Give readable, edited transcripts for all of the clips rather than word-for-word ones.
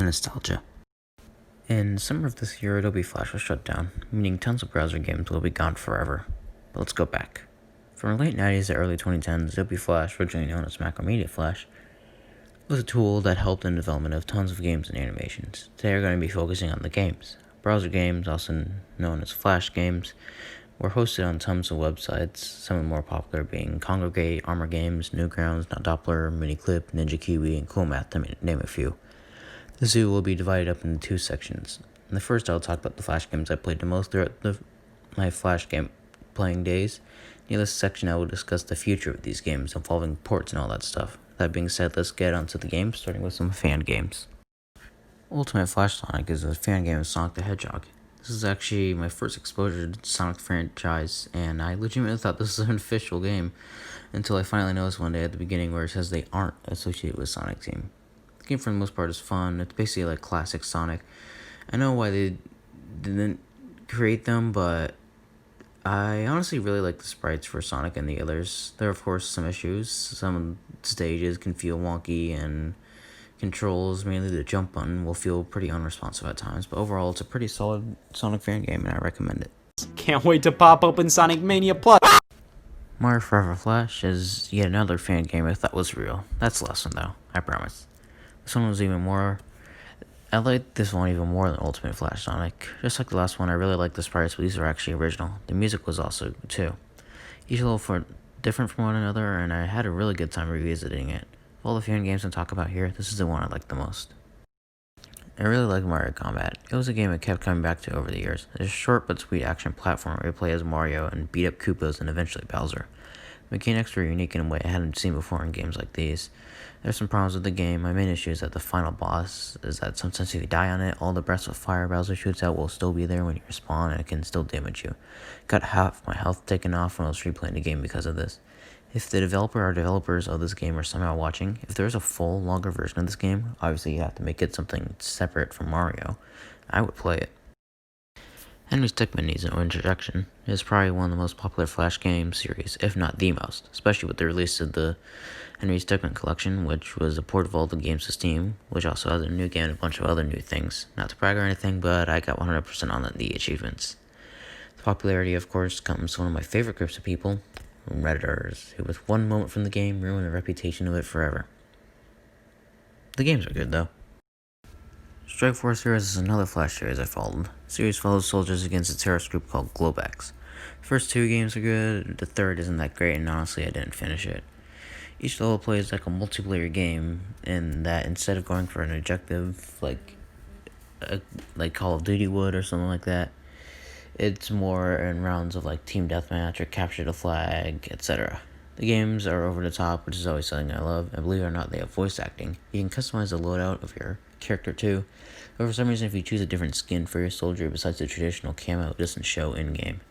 nostalgia. In summer of this year, Adobe Flash was shut down, meaning tons of browser games will be gone forever. But let's go back. From the late 90s to early 2010s, Adobe Flash, originally known as Macromedia Flash, was a tool that helped in the development of tons of games and animations. Today we're going to be focusing on the games. Browser games, also known as Flash games, were hosted on tons of websites, some of the more popular being Kongregate, Armor Games, Newgrounds, NotDoppler, Miniclip, NinjaKiwi, and CoolMath, to name a few. The zoo will be divided up into two sections. In the first, I'll talk about the Flash games I played the most throughout my Flash game playing days. In the other section, I will discuss the future of these games, involving ports and all that stuff. That being said, let's get onto the games, starting with some fan games. Ultimate Flash Sonic is a fan game of Sonic the Hedgehog. This is actually my first exposure to the Sonic franchise, and I legitimately thought this was an official game until I finally noticed one day at the beginning where it says they aren't associated with Sonic Team. The game for the most part is fun. It's basically like classic Sonic. I know why they didn't create them, but I honestly really like the sprites for Sonic and the others. There are of course some issues. Some stages can feel wonky, and controls, mainly the jump button, will feel pretty unresponsive at times, but overall it's a pretty solid Sonic fan game and I recommend it. Can't wait to pop open Sonic Mania Plus! Mario Forever Flash is yet another fan game I thought was real. That's less one though, I promise. This one was even more... I like this one even more than Ultimate Flash Sonic. Just like the last one, I really like the sprites, but these are actually original. The music was also too. Each level different from one another, and I had a really good time revisiting it. Of all the fan games I talk about here, this is the one I like the most. I really like Mario Combat. It was a game I kept coming back to over the years. It's a short but sweet action platform where you play as Mario and beat up Koopas and eventually Bowser. The mechanics were unique in a way I hadn't seen before in games like these. There's some problems with the game. My main issue is that the final boss is that sometimes if you die on it, all the breaths of fire Bowser shoots out will still be there when you respawn and it can still damage you. Got half my health taken off when I was replaying the game because of this. If the developers of this game are somehow watching, if there's a full, longer version of this game, obviously you have to make it something separate from Mario, I would play it. Henry Stickmin needs no introduction. It is probably one of the most popular Flash game series, if not the most, especially with the release of the Henry Stickmin Collection, which was a port of all the games to Steam, which also has a new game and a bunch of other new things. Not to brag or anything, but I got 100% on the achievements. The popularity, of course, comes from one of my favorite groups of people, Redditors, who with one moment from the game ruin the reputation of it forever. The games are good though. Strike Force Heroes is another Flash series I followed. The series follows soldiers against a terrorist group called Globex. The first two games are good, the third isn't that great, and honestly I didn't finish it. Each level plays like a multiplayer game in that instead of going for an objective like Call of Duty would or something like that, it's more in rounds of like team deathmatch or capture the flag, etc. The games are over the top, which is always something I love, and believe it or not, they have voice acting. You can customize the loadout of your character too, but for some reason if you choose a different skin for your soldier besides the traditional camo, it doesn't show in-game.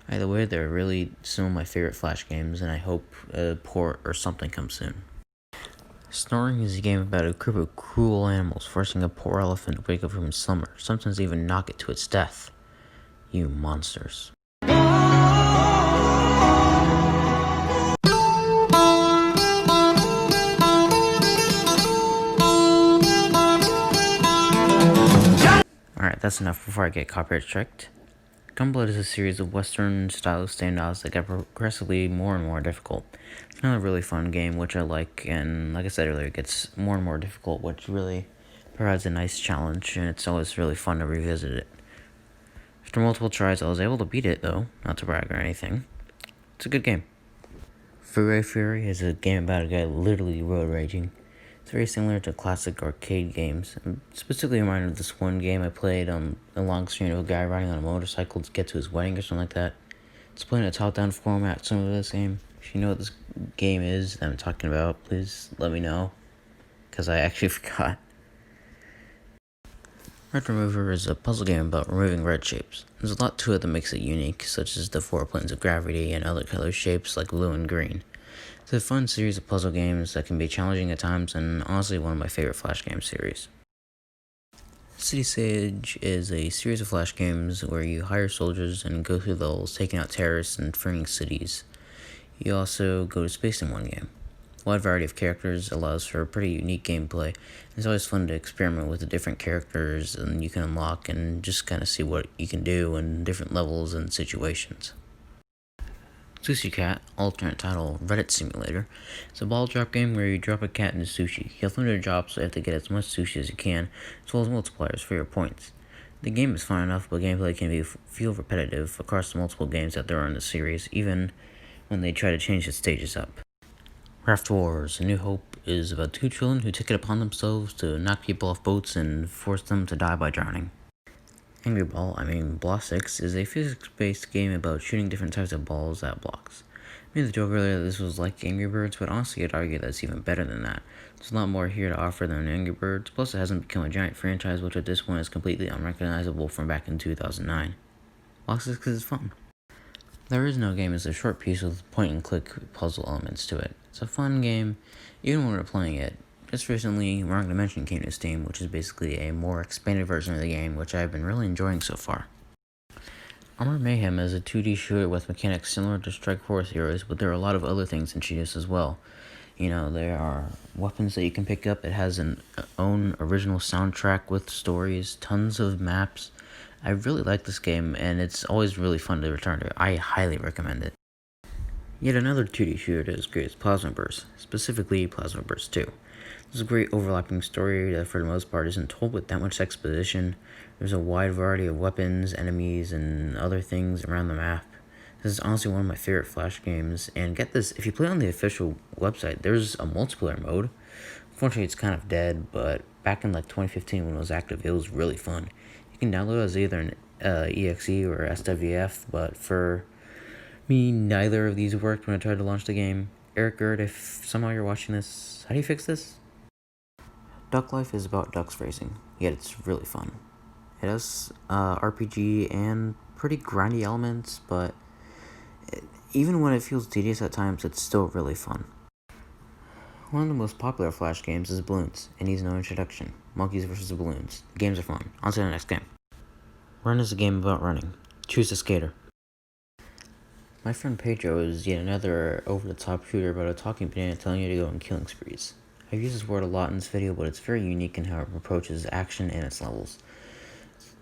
Either way, they're really some of my favorite Flash games, and I hope a port or something comes soon. Snoring is a game about a group of cruel animals forcing a poor elephant to wake up from its slumber, sometimes even knock it to its death. You monsters. Alright, that's enough before I get copyright striked. Gunblood is a series of Western-style standoffs that get progressively more and more difficult. It's another really fun game, which I like, and like I said earlier, it gets more and more difficult, which really provides a nice challenge, and it's always really fun to revisit it. After multiple tries, I was able to beat it, though, not to brag or anything. It's a good game. Freeway Fury is a game about a guy literally road raging. It's very similar to classic arcade games. I'm specifically reminded of this one game I played on a long screen of a guy riding on a motorcycle to get to his wedding or something like that. It's playing a top-down format, some of this game. If you know what this game is that I'm talking about, please let me know, because I actually forgot. Red Remover is a puzzle game about removing red shapes. There's a lot to it that makes it unique, such as the 4 planes of gravity and other color shapes like blue and green. It's a fun series of puzzle games that can be challenging at times, and honestly one of my favorite Flash game series. City Siege is a series of Flash games where you hire soldiers and go through levels taking out terrorists and freeing cities. You also go to space in one game. wide variety of characters allows for pretty unique gameplay. It's always fun to experiment with the different characters and you can unlock and just kind of see what you can do in different levels and situations. Sushi Cat, alternate title Reddit Simulator, is a ball drop game where you drop a cat into sushi. You have limited drops, so you have to get as much sushi as you can, as well as multipliers for your points. The game is fun enough, but gameplay can feel repetitive across the multiple games that there are in the series, even when they try to change the stages up. Raft Wars: A New Hope is about two children who take it upon themselves to knock people off boats and force them to die by drowning. Angry Ball, Blossix, is a physics-based game about shooting different types of balls at blocks. I made the joke earlier that this was like Angry Birds, but honestly I'd argue that it's even better than that. There's a lot more here to offer than Angry Birds, plus it hasn't become a giant franchise which at this point is completely unrecognizable from back in 2009. Blossix is fun. There Is No Game is a short piece with point-and-click puzzle elements to it. It's a fun game, even when we're playing it. Just recently, Wrong Dimension came to Steam, which is basically a more expanded version of the game, which I've been really enjoying so far. Armor Mayhem is a 2D shooter with mechanics similar to Strike Force Heroes, but there are a lot of other things introduced as well. There are weapons that you can pick up. It has an own original soundtrack with stories, tons of maps. I really like this game, and it's always really fun to return to. I highly recommend it. Yet another 2D shooter that is great is Plasma Burst, specifically Plasma Burst 2. There's a great overlapping story that for the most part isn't told with that much exposition. There's a wide variety of weapons, enemies, and other things around the map. This is honestly one of my favorite Flash games, and get this, if you play on the official website, there's a multiplayer mode. Unfortunately, it's kind of dead, but back in 2015 when it was active, it was really fun. You can download it as either an EXE or SWF, but for me, neither of these worked when I tried to launch the game. Eric Gerd, if somehow you're watching this, how do you fix this? Duck Life is about ducks racing, yet it's really fun. It has RPG and pretty grindy elements, but even when it feels tedious at times, it's still really fun. One of the most popular Flash games is Bloons. It needs no introduction. Monkeys vs. Balloons. The games are fun. On to the next game. Run is a game about running. Choose a skater. My friend Pedro is yet another over-the-top shooter about a talking banana telling you to go on killing sprees. I've used this word a lot in this video, but it's very unique in how it approaches action and its levels.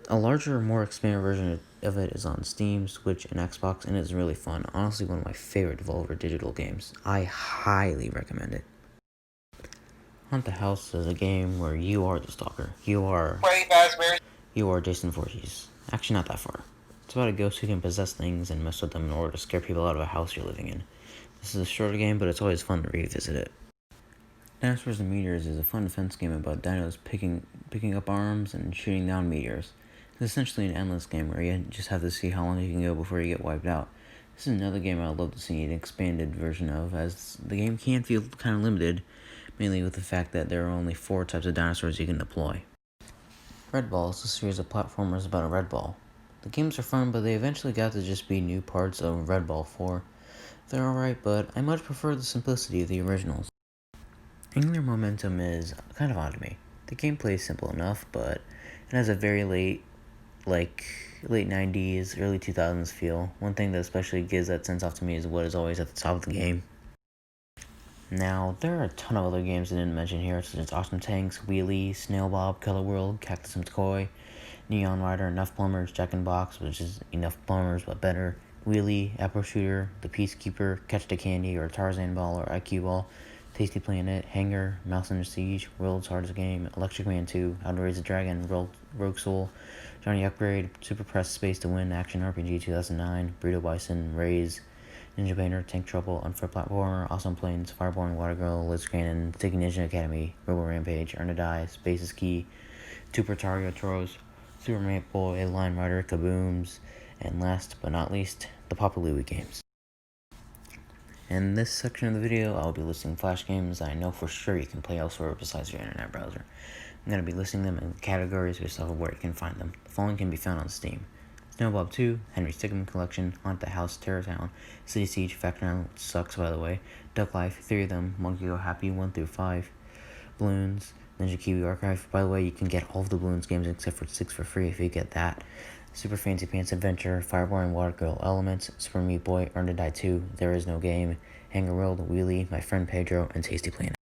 A larger, more expanded version of it is on Steam, Switch, and Xbox, and it's really fun. Honestly, one of my favorite Devolver Digital games. I highly recommend it. Haunt the House is a game where you are the stalker. You are Jason Voorhees. Actually, not that far. It's about a ghost who can possess things and mess with them in order to scare people out of a house you're living in. This is a shorter game, but it's always fun to revisit it. Dinosaurs and Meteors is a fun defense game about dinos picking up arms and shooting down meteors. It's essentially an endless game where you just have to see how long you can go before you get wiped out. This is another game I would love to see an expanded version of, as the game can feel kind of limited, mainly with the fact that there are only 4 types of dinosaurs you can deploy. Red Ball is a series of platformers about a red ball. The games are fun, but they eventually got to just be new parts of Red Ball 4. They're alright, but I much prefer the simplicity of the originals. Angular Momentum is kind of odd to me. The gameplay is simple enough, but it has a very late 90s, early 2000s feel. One thing that especially gives that sense off to me is what is always at the top of the game. Now, there are a ton of other games I didn't mention here, such as Awesome Tanks, Wheelie, Snail Bob, Color World, Cactus McCoy, Neon Rider, Enough Plumbers, Jack in Box, which is Enough Plumbers but better, Wheelie, Apple Shooter, The Peacekeeper, Catch the Candy, or Tarzan Ball, or IQ Ball, Tasty Planet, Hanger, Mouse Under Siege, World's Hardest Game, Electric Man 2, How to Raise a Dragon, Rogue Soul, Johnny Upgrade, Super Press Space to Win, Action RPG 2009, Burrito Bison, Raise, Ninja Painter, Tank Trouble, Unfair Platformer, Awesome Planes, Fireborn, Water Girl, Liz Cannon, Taking Ninja Academy, Robo Rampage, Earn a Die, Space is Key, Super Targa Tros, Super Meat Boy, Line Rider, Kabooms, and last but not least, the Papa Louie games. In this section of the video, I'll be listing Flash games I know for sure you can play elsewhere besides your internet browser. I'm going to be listing them in categories based off of where you can find them. The following can be found on Steam: Snowbob 2, Henry Stickmin Collection, Haunt the House, Terror Town, City Siege, Factor Island, which sucks by the way, Duck Life, 3 of them, Monkey Go Happy 1 through 5, Bloons, Ninja Kiwi Archive. By the way, you can get all of the Bloons games except for 6 for free if you get that. Super Fancy Pants Adventure, Fireboy and Water Girl Elements, Super Meat Boy, Earn to Die 2, There Is No Game, Hanger World, Wheelie, My Friend Pedro, and Tasty Planet.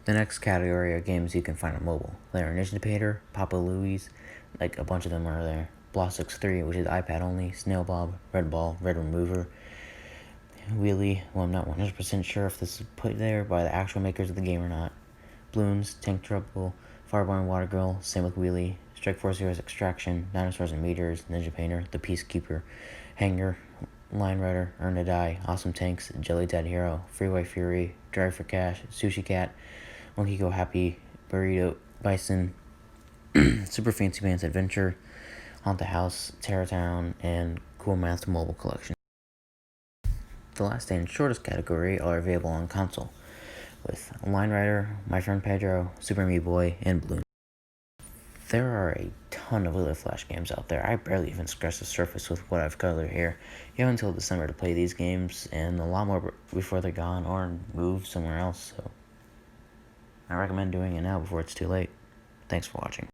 The next category are games you can find on mobile. They are Ninja Painter, Papa Louie's, like a bunch of them are there, Blossix 3, which is iPad only, Snail Bob, Red Ball, Red Remover, Wheelie, well, I'm not 100% sure if this is put there by the actual makers of the game or not. Bloons, Tank Trouble, Fireboy and Water Girl, same with Wheelie, Strike Force Heroes Extraction, Dinosaurs and Meteors, Ninja Painter, The Peacekeeper, Hanger, Line Rider, Earn to Die, Awesome Tanks, Jelly Dad Hero, Freeway Fury, Drive for Cash, Sushi Cat, Monkey Go Happy, Burrito Bison, Super Fancy Pants Adventure, Haunt the House, Terror Town, and Cool Math Mobile Collection. The last and shortest category are available on console, with Line Rider, My Friend Pedro, Super Meat Boy, and Bloons. There are a ton of other Flash games out there. I barely even scratched the surface with what I've covered here. You have until December to play these games, and a lot more before they're gone or move somewhere else, so I recommend doing it now before it's too late. Thanks for watching.